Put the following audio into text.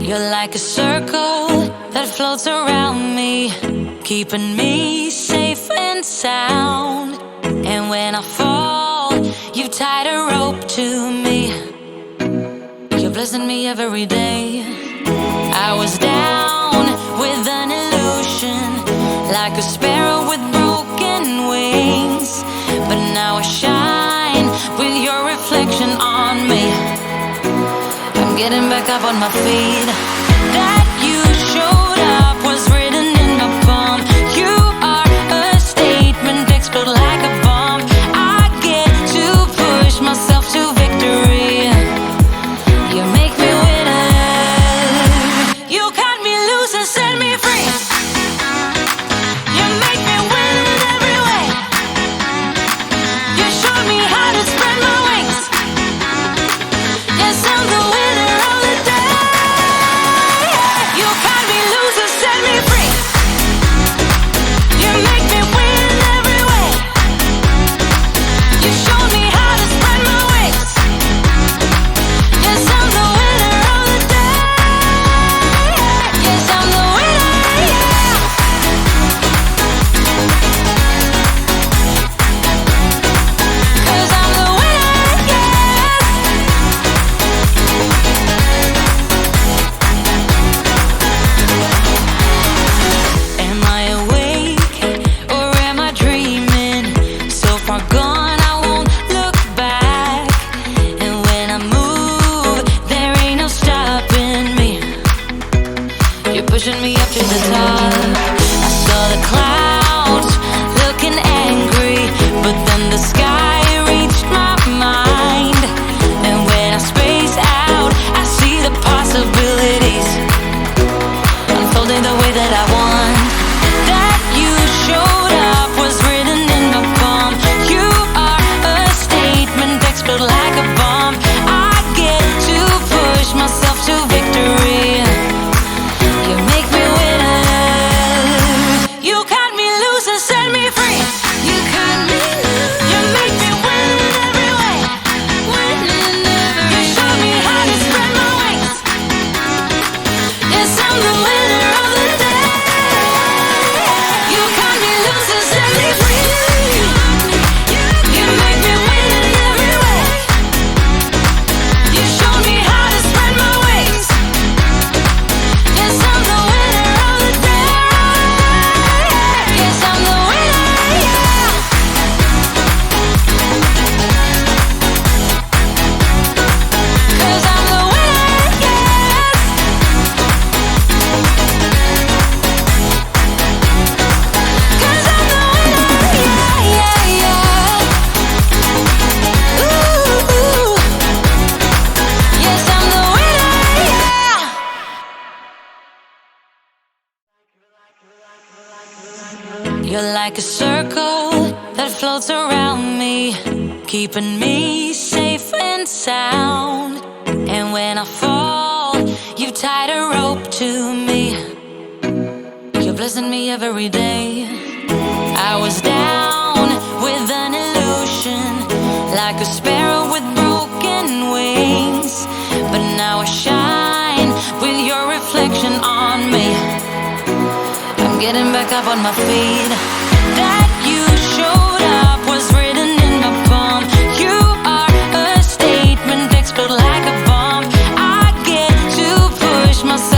You're like a circle that floats around me, keeping me safe and sound. And when I fall, you tied a rope to me. You're blessing me every day. I was down with an illusion, like a sparrow with broken wings. But now I shine with your reflection on me. I'm getting back up on my feet. That you showed up was written in my palm. You are a statement, explode like a bomb. I get to push myself to victory. You make me winner. You cut me loose and set me free. You make me win in every way. You showed me how to spread my wings. Yes, I'm the winner of the day. You cut me loose and set me free. You make me win in every way. You showed me how to spread my wings. Yes, I'm the winner of the day. Yes, I'm the winner, yeah. 'Cause I'm the winner, yes. Am I awake or am I dreaming? So far gone, I won't look back. And when I move, there ain't no stopping me. You're pushing me up to the top. I saw the clouds looking angry, but then the sky reached my mind. And when I space out, I see the possibilities unfolding the way that I want. That you showed up was written in my palm. You are a statement, explode like a bomb. I get to push myself to victory. You make me winner. You cut me loose and set me free. You cut me loose. You make me win in every way. Win in every way. You show me how to spread my wings. Yes, I'm the winner of the day. You cut me loose and set me free. You make me win in every way. You show me how to spread my wings. Yes, I'm the winner of the day. Yes, I'm the winner, yeah. 'Cause I'm the winner, yes. 'Cause I'm the winner, yeah, yeah, yeah. Ooh, ooh. Yes, I'm the winner, yeah. You're like a circle that floats around me, keeping me safe and sound. And when I fall, you tied a rope to me. You're blessing me every day. I was down with an illusion, like a sparrow with broken wings. But now I shine with your reflection on me. I'm getting back up on my feet. That you showed up was written in my palm. You are a statement, explode like a bomb. I get to push myself